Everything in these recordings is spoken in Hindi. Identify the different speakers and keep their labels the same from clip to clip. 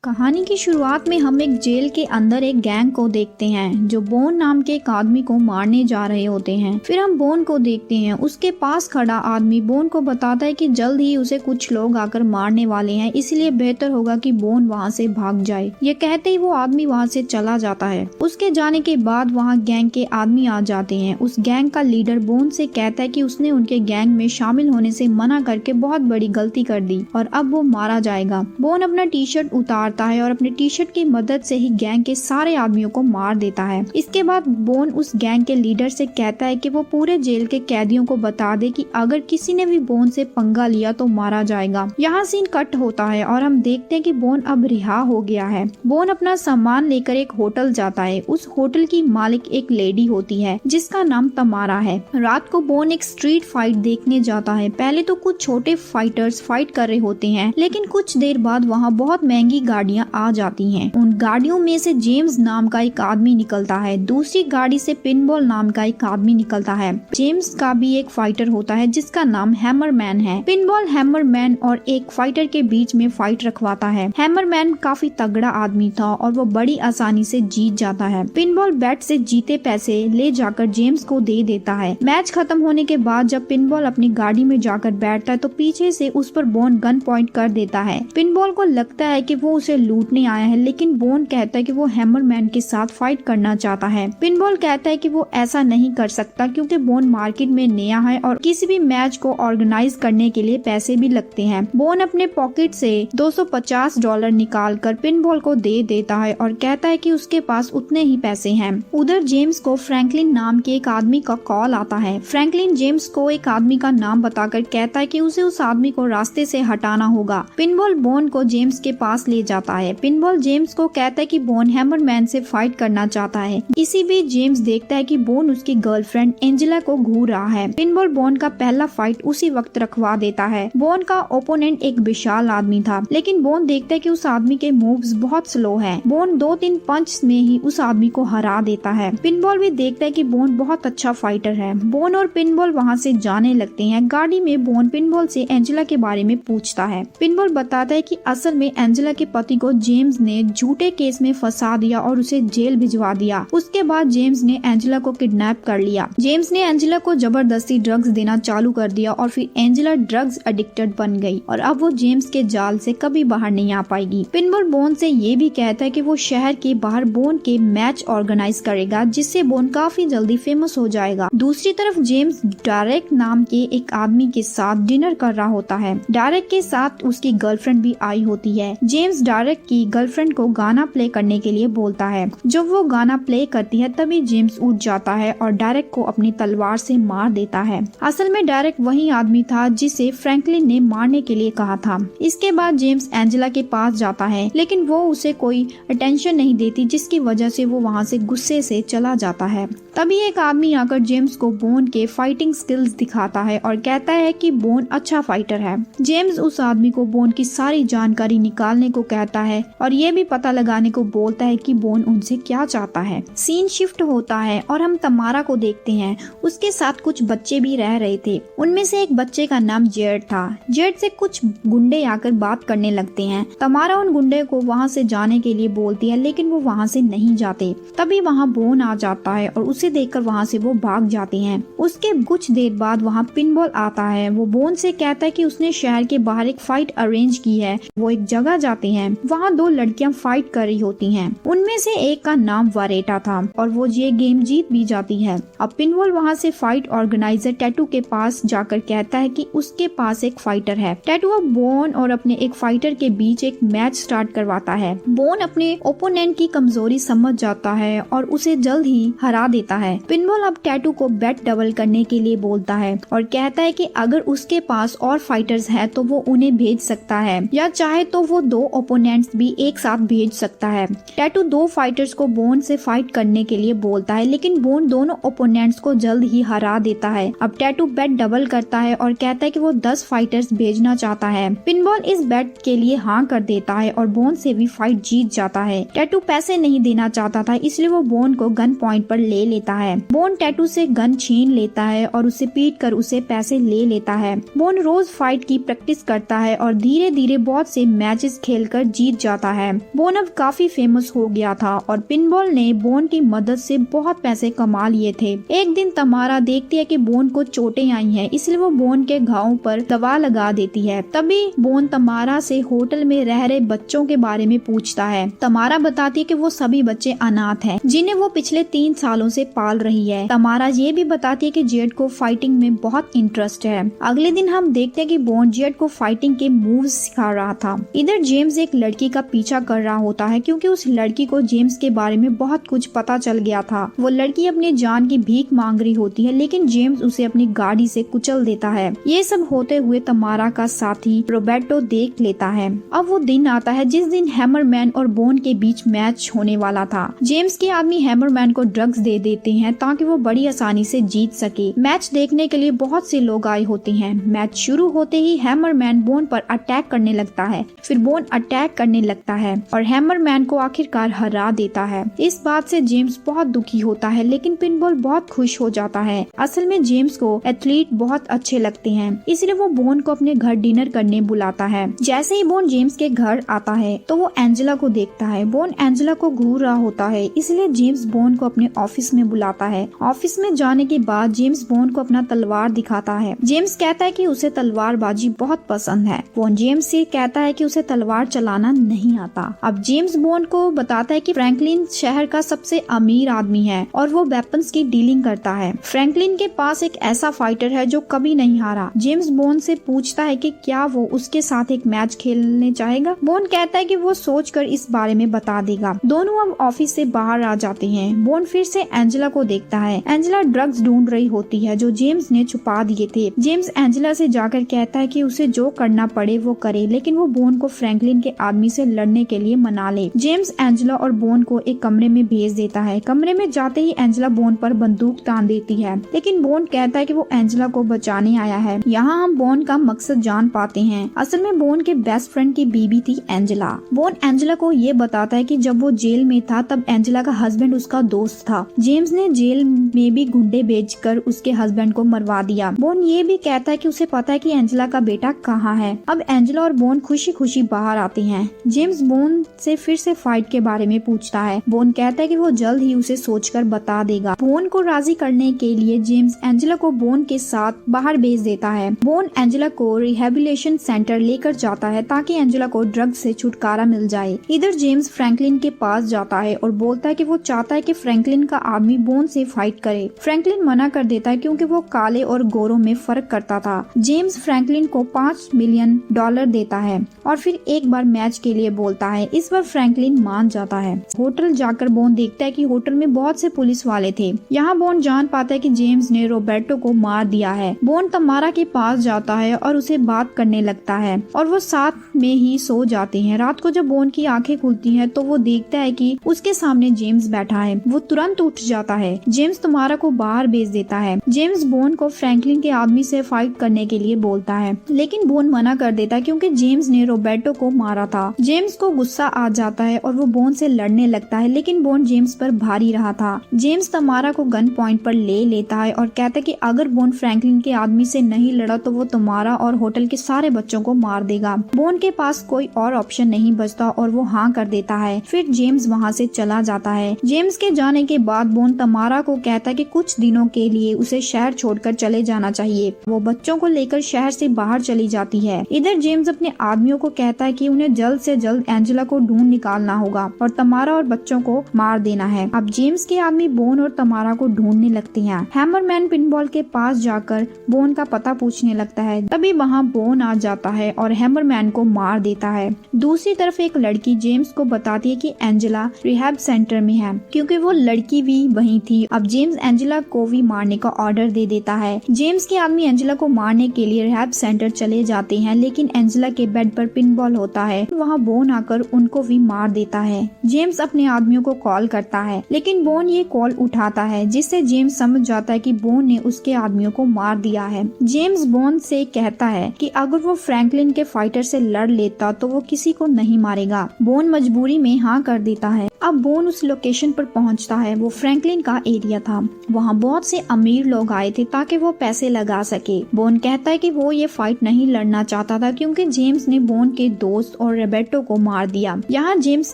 Speaker 1: कहानी की शुरुआत में हम एक जेल के अंदर एक गैंग को देखते हैं जो बोन नाम के एक आदमी को मारने जा रहे होते हैं। फिर हम बोन को देखते हैं। उसके पास खड़ा आदमी बोन को बताता है कि जल्द ही उसे कुछ लोग आकर मारने वाले हैं, इसलिए बेहतर होगा कि बोन वहां से भाग जाए। ये कहते ही वो आदमी वहां से चला जाता है। उसके जाने के बाद वहां गैंग के आदमी आ जाते हैं। उस गैंग का लीडर बोन से कहता है कि उसने उनके गैंग में शामिल होने से मना करके बहुत बड़ी गलती कर दी और अब वो मारा जाएगा। बोन अपना टी शर्ट उतार है और अपने टी शर्ट की मदद से ही गैंग के सारे आदमियों को मार देता है। इसके बाद बोन उस गैंग के लीडर से कहता है कि वो पूरे जेल के कैदियों को बता दे कि अगर किसी ने भी बोन से पंगा लिया तो मारा जाएगा। यहाँ सीन कट होता है और हम देखते हैं कि बोन अब रिहा हो गया है। बोन अपना सामान लेकर एक होटल जाता है। उस होटल की मालिक एक लेडी होती है जिसका नाम तमारा है। रात को बोन एक स्ट्रीट फाइट देखने जाता है। पहले तो कुछ छोटे फाइटर्स फाइट कर रहे होते हैं, लेकिन कुछ देर बाद वहाँ बहुत महंगी गाड़ियाँ आ जाती हैं। उन गाड़ियों में से जेम्स नाम का एक आदमी निकलता है। दूसरी गाड़ी से पिनबॉल नाम का एक आदमी निकलता है। जेम्स का भी एक फाइटर होता है जिसका नाम हैमरमैन है। पिनबॉल हैमरमैन और एक फाइटर के बीच में फाइट रखवाता है। हैमरमैन काफी तगड़ा आदमी था और वो बड़ी आसानी से जीत जाता है। पिनबॉल बैट से जीते पैसे ले जाकर जेम्स को दे देता है। मैच खत्म होने के बाद जब पिनबॉल अपनी गाड़ी में जाकर बैठता है तो पीछे से उस पर बोन गन पॉइंट कर देता है। पिनबॉल को लगता है कि वो उसे लूटने आया है, लेकिन बोन कहता है कि वो हैमरमैन के साथ फाइट करना चाहता है। पिनबॉल कहता है कि वो ऐसा नहीं कर सकता क्योंकि बोन मार्केट में नया है और किसी भी मैच को ऑर्गेनाइज करने के लिए पैसे भी लगते हैं। बोन अपने पॉकेट से $250 निकाल कर पिनबॉल को दे देता है और कहता है कि उसके पास उतने ही पैसे हैं। उधर जेम्स को फ्रैंकलिन नाम के एक आदमी का कॉल आता है। फ्रैंकलिन जेम्स को एक आदमी का नाम बताकर कहता है कि उसे उस आदमी को रास्ते से हटाना होगा। पिनबॉल बोन को जेम्स के पास ले जाता है। पिनबॉल जेम्स को कहता है कि बोन हैमरमैन से फाइट करना चाहता है। इसी बीच जेम्स देखता है कि बोन उसकी गर्लफ्रेंड एंजेला को घूर रहा है। पिनबॉल बोन का पहला फाइट उसी वक्त रखवा देता है। बोन का ओपोनेंट एक विशाल आदमी था, लेकिन बोन देखता है कि उस आदमी के मूव्स बहुत स्लो हैं। बोन 2-3 पंच में ही उस आदमी को हरा देता है। पिनबॉल भी देखता है कि बोन बहुत अच्छा फाइटर है। बोन और पिनबॉल वहाँ से जाने लगते हैं। गाड़ी में बोन पिनबॉल से एंजेला के बारे में पूछता है। पिनबॉल बताता है कि असल में एंजेला के पति को जेम्स ने झूठे केस में फंसा दिया और उसे जेल भिजवा दिया। उसके बाद जेम्स ने एंजेला को किडनैप कर लिया। जेम्स ने एंजेला को जबरदस्ती ड्रग्स देना चालू कर दिया और फिर एंजेला ड्रग्स एडिक्टेड बन गई और अब वो जेम्स के जाल से कभी बाहर नहीं आ पाएगी। पिनबॉल बोन से ये भी कहता है कि वो शहर के बाहर बोन के मैच ऑर्गेनाइज करेगा जिससे बोन काफी जल्दी फेमस हो जाएगा। दूसरी तरफ जेम्स डायरेक्ट नाम के एक आदमी के साथ डिनर कर रहा होता है। डायरेक्ट के साथ उसकी गर्लफ्रेंड भी आई होती है। जेम्स डायरेक्ट की गर्लफ्रेंड को गाना प्ले करने के लिए बोलता है। जब वो गाना प्ले करती है तभी जेम्स उठ जाता है और डायरेक्ट को अपनी तलवार से मार देता है। असल में डायरेक्ट वही आदमी था जिसे फ्रैंकलिन ने मारने के लिए कहा था। इसके बाद जेम्स एंजेला के पास जाता है, लेकिन वो उसे कोई अटेंशन नहीं देती, जिसकी वजह से वो वहाँ से गुस्से से चला जाता है। तभी एक आदमी आकर जेम्स को बोन के फाइटिंग स्किल्स दिखाता है और कहता है कि बोन अच्छा फाइटर है। जेम्स उस आदमी को बोन की सारी जानकारी निकालने को कहता है और ये भी पता लगाने को बोलता है कि बोन उनसे क्या चाहता है। सीन शिफ्ट होता है और हम तमारा को देखते हैं। उसके साथ कुछ बच्चे भी रह रहे थे। उनमें से एक बच्चे का नाम जेड था। जेड से कुछ गुंडे आकर बात करने लगते हैं। तमारा उन गुंडे को वहाँ से जाने के लिए बोलती है, लेकिन वो वहाँ से नहीं जाते। तभी वहाँ बोन आ जाता है और उसे देखकर वहाँ से वो भाग जाते हैं। उसके कुछ देर बाद वहाँ पिनबॉल आता है। वो बोन से कहता है कि उसने शहर के बाहर एक फाइट अरेंज की है। वो एक जगह जाते हैं। वहाँ 2 लड़कियां फाइट कर रही होती हैं। उनमें से एक का नाम वरेटा था और वो ये गेम जीत भी जाती है। अब पिनबॉल वहाँ से फाइट ऑर्गेनाइजर टैटू के पास जाकर कहता है कि उसके पास एक फाइटर है। टैटू अब बोन और अपने एक फाइटर के बीच एक मैच स्टार्ट करवाता है। बोन अपने ओपोनेंट की कमजोरी समझ जाता है और उसे जल्द ही हरा देता है। पिनबॉल अब टैटू को बेट डबल करने के लिए बोलता है और कहता है कि अगर उसके पास और फाइटर्स हैं तो वो उन्हें भेज सकता है, या चाहे तो वो 2 ओपोनेंट्स भी एक साथ भेज सकता है। टैटू 2 फाइटर्स को बोन से फाइट करने के लिए बोलता है, लेकिन बोन दोनों ओपोनेंट्स को जल्द ही हरा देता है। अब टैटू बेट डबल करता है और कहता है कि वो 10 फाइटर्स भेजना चाहता है। पिनबॉल इस बेट के लिए हाँ कर देता है और बोन से भी फाइट जीत जाता है। टैटू पैसे नहीं देना चाहता था, इसलिए वो बोन को गन पॉइंट पर ले लेता है। बोन टैटू से गन छीन लेता है और उसे पीट कर उसे पैसे ले लेता है। बोन रोज फाइट की प्रैक्टिस करता है और धीरे धीरे बहुत से मैचेस खेलकर जीत जाता है। बोन अब काफी फेमस हो गया था और पिनबॉल ने बोन की मदद से बहुत पैसे कमा लिए थे। एक दिन तमारा देखती है कि बोन को चोटें आई हैं, इसलिए वो बोन के घावों पर दवा लगा देती है। तभी बोन तमारा से होटल में रह रहे बच्चों के बारे में पूछता है। तमारा बताती है कि वो सभी बच्चे अनाथ हैं, जिन्हें वो पिछले 3 सालों से पाल रही है। तमारा ये भी बताती है कि जेड को फाइटिंग में बहुत इंटरेस्ट है। अगले दिन हम देखते हैं कि बोन जेड को फाइटिंग के मूव्स सिखा रहा था। इधर जेम्स एक लड़की का पीछा कर रहा होता है क्योंकि उस लड़की को जेम्स के बारे में बहुत कुछ पता चल गया था। वो लड़की अपने जान की भीख मांग रही होती है, लेकिन जेम्स उसे अपनी गाड़ी से कुचल देता है। ये सब होते हुए तमारा का साथी रोबर्टो देख लेता है। अब वो दिन आता है जिस दिन हैमरमैन और बोन के बीच मैच होने वाला था। जेम्स के आदमी हैमरमैन को ड्रग्स दे देते हैं ताकि वो बड़ी आसानी से जीत सके। मैच देखने के लिए बहुत से लोग आए होते हैं। मैच शुरू होते ही हैमरमैन बोन पर अटैक करने लगता है, फिर बोन अटैक करने लगता है और हैमरमैन को आखिरकार हरा देता है। इस बात से जेम्स बहुत दुखी होता है, लेकिन पिनबॉल बहुत खुश हो जाता है। असल में जेम्स को एथलीट बहुत अच्छे लगते हैं, इसलिए वो बोन को अपने घर डिनर करने बुलाता है। जैसे ही बोन जेम्स के घर आता है तो वो एंजेला को देखता है। बोन एंजेला को घूर रहा होता है, इसलिए जेम्स बोन को अपने ऑफिस में बुलाता है। ऑफिस में जाने के बाद जेम्स बोन को अपना तलवार दिखाता है। जेम्स कहता है कि उसे तलवारबाजी बहुत पसंद है। बोन जेम्स से कहता है कि उसे तलवार चलाना नहीं आता। अब जेम्स बोन को बताता है कि फ्रैंकलिन शहर का सबसे अमीर आदमी है और वो वेपन्स की डीलिंग करता है। फ्रैंकलिन के पास एक ऐसा फाइटर है जो कभी नहीं हारा। जेम्स बोन से पूछता है कि क्या वो उसके साथ एक मैच खेलने चाहेगा। बोन कहता है कि वो सोचकर इस बारे में बता देगा। दोनों अब ऑफिस से बाहर आ जाते हैं। बोन फिर से एंजेला को देखता है। एंजेला ड्रग्स ढूंढ रही होती है जो जेम्स ने छुपा दिए थे। जेम्स एंजेला से जाकर कहता है कि उसे जो करना पड़े वो करे, लेकिन वो बोन को फ्रैंकलिन के आदमी से लड़ने के लिए मना ले। जेम्स एंजेला और बोन को एक कमरे में भेज देता है। कमरे में जाते ही एंजेला बोन पर बंदूक तान देती है, लेकिन बोन कहता है कि वो एंजेला को बचाने आया है। यहाँ हम बोन का मकसद जान पाते हैं। असल में बोन के बेस्ट फ्रेंड की बीबी थी एंजेला। बोन एंजेला को ये बताता है कि जब वो जेल में था तब एंजेला का हस्बैंड उसका दोस्त था। जेम्स ने जेल में भी गुंडे बेचकर उसके हस्बैंड को मरवा दिया। बोन ये भी कहता है कि उसे पता है कि एंजेला का बेटा कहाँ है। अब एंजेला और बोन खुशी खुशी बाहर आते हैं। जेम्स बोन से फिर से फाइट के बारे में पूछता है। बोन कहता है कि वो जल्द ही उसे सोचकर बता देगा। बोन को राजी करने के लिए जेम्स एंजेला को बोन के साथ बाहर भेज देता है। बोन एंजेला को रिहेबिलिटेशन सेंटर लेकर जाता है ताकि एंजेला को ड्रग से छुटकारा मिल जाए। इधर जेम्स फ्रैंकलिन के पास जाता है और बोलता है कि वो चाहता है कि फ्रैंकलिन का आदमी बोन से फाइट करे। फ्रैंकलिन मना कर देता है क्योंकि वो काले और गोरों में फर्क करता था। जेम्स फ्रैंकलिन को $5 मिलियन देता है और फिर एक बार मैच के लिए बोलता है। इस बार फ्रैंकलिन मान जाता है। होटल जाकर बोन देखता है कि होटल में बहुत से पुलिस वाले थे। यहाँ बोन जान पाता है कि जेम्स ने रोबर्टो को मार दिया है। बोन तमारा के पास जाता है और उसे बात करने लगता है और वो साथ में ही सो जाते हैं। रात को जब बोन की आंखें खुलती हैं तो वो देखता है कि उसके सामने जेम्स बैठा है। वो तुरंत उठ जाता है। जेम्स तमारा को बाहर भेज देता है। जेम्स बोन को फ्रैंकलिन के आदमी से फाइट करने के लिए बोलता है, लेकिन बोन मना कर देता है क्योंकि जेम्स ने रोबर्टो को मारा था। जेम्स को गुस्सा आ जाता है और वो बोन से लड़ने लगता है, लेकिन बोन जेम्स पर भारी रहा था। जेम्स तमारा को गन पॉइंट पर ले लेता है और कहता है कि अगर बोन फ्रैंकलिन के आदमी से नहीं लड़ा तो वो तमारा और होटल के सारे बच्चों को मार देगा। बोन के पास कोई और ऑप्शन नहीं बचता और वो हाँ कर देता है। फिर जेम्स वहाँ से चला जाता है। जेम्स के जाने के बाद बोन तमारा को कहता है कि कुछ दिनों के लिए उसे शहर छोड़कर चले जाना चाहिए। वो बच्चों को लेकर शहर से बाहर चली जाती है। इधर जेम्स अपने आदमियों को कहता है कि उन्हें जल्द से जल्द एंजेला को ढूंढ निकालना होगा और तमारा और बच्चों को मार देना है। अब जेम्स के आदमी बोन और तमारा को ढूंढने लगते हैं। हैमरमैन पिनबॉल के पास जाकर बोन का पता पूछने लगता है। तभी वहाँ बोन आ जाता है और हैमरमैन को मार देता है। दूसरी तरफ एक लड़की जेम्स को बताती है कि एंजेला रिहैब सेंटर में है क्योंकि वो लड़की भी वहीं थी। अब जेम्स एंजेला को भी मारने का ऑर्डर दे देता है। जेम्स के आदमी एंजेला को मारने के लिए रिहैब सेंटर चले जाते हैं, लेकिन एंजेला के बेड पर पिनबॉल होता है। वहाँ बोन आकर उनको भी मार देता है। जेम्स अपने आदमियों को कॉल करता है, लेकिन बोन ये कॉल उठाता है, जिससे जेम्स समझ जाता है कि बोन ने उसके आदमियों को मार दिया है। जेम्स बोन से कहता है कि अगर वो फ्रैंकलिन के फाइटर से लड़ लेता तो वो किसी को नहीं मारेगा। बोन मजबूरी में हाँ कर देता है। अब बोन उस लोकेशन पर पहुंचता है। वो फ्रैंकलिन का एरिया था। वहाँ बहुत से अमीर लोग आए थे ताकि वो पैसे लगा सके। बोन कहता है कि वो ये फाइट नहीं लड़ना चाहता था क्योंकि जेम्स ने बोन के दोस्त और रोबर्टो को मार दिया। यहाँ जेम्स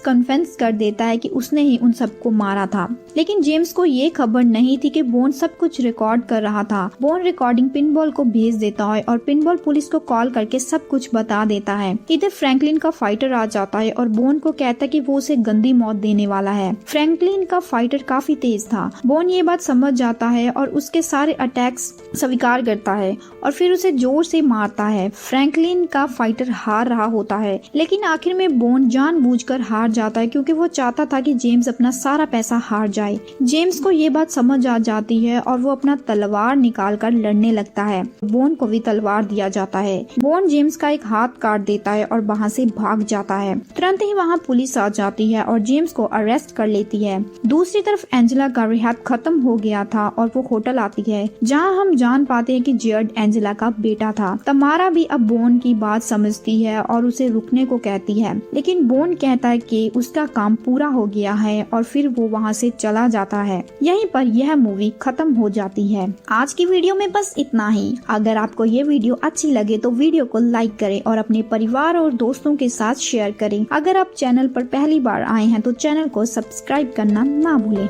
Speaker 1: कन्फेस कर देता है कि उसने ही उन सबको मारा था, लेकिन जेम्स को ये खबर नहीं थी कि बोन सब कुछ रिकॉर्ड कर रहा था। बोन रिकॉर्डिंग पिनबॉल को भेज देता है और पिनबॉल पुलिस को कॉल करके सब कुछ बता देता है। इधर फ्रैंकलिन का फाइटर आ जाता है और बोन को कहता है कि वो उसे गंदी मौत देने वाला है। फ्रैंकलिन का फाइटर काफी तेज था। बोन ये बात समझ जाता है और उसके सारे अटैक्स स्वीकार करता है और फिर उसे जोर से मारता है। फ्रैंकलिन का फाइटर हार रहा होता है, लेकिन आखिर में बोन जानबूझकर हार जाता है क्योंकि वो चाहता था कि जेम्स अपना सारा पैसा हार जाए। जेम्स को ये बात समझ आ जाती है और वो अपना तलवार निकाल कर लड़ने लगता है। बोन को भी तलवार दिया जाता है। बोन जेम्स का एक हाथ काट देता है और वहाँ से भाग जाता है। तुरंत ही वहाँ पुलिस आ जाती है और जेम्स को अरेस्ट कर लेती है। दूसरी तरफ एंजेला का रिहाब खत्म हो गया था और वो होटल आती है, जहाँ हम जान पाते हैं कि जेयर्ड एंजेला का बेटा था। तमारा भी अब बोन की बात समझती है और उसे रुकने को कहती है, लेकिन बोन कहता है कि उसका काम पूरा हो गया है और फिर वो वहाँ से चला जाता है। यहीं पर यह मूवी खत्म हो जाती है। आज की वीडियो में बस इतना ही। अगर आपको ये वीडियो अच्छी लगे तो वीडियो को लाइक करें और अपने परिवार और दोस्तों के साथ शेयर करें। अगर आप चैनल पर पहली बार आए हैं तो चैनल को सब्सक्राइब करना ना भूलें।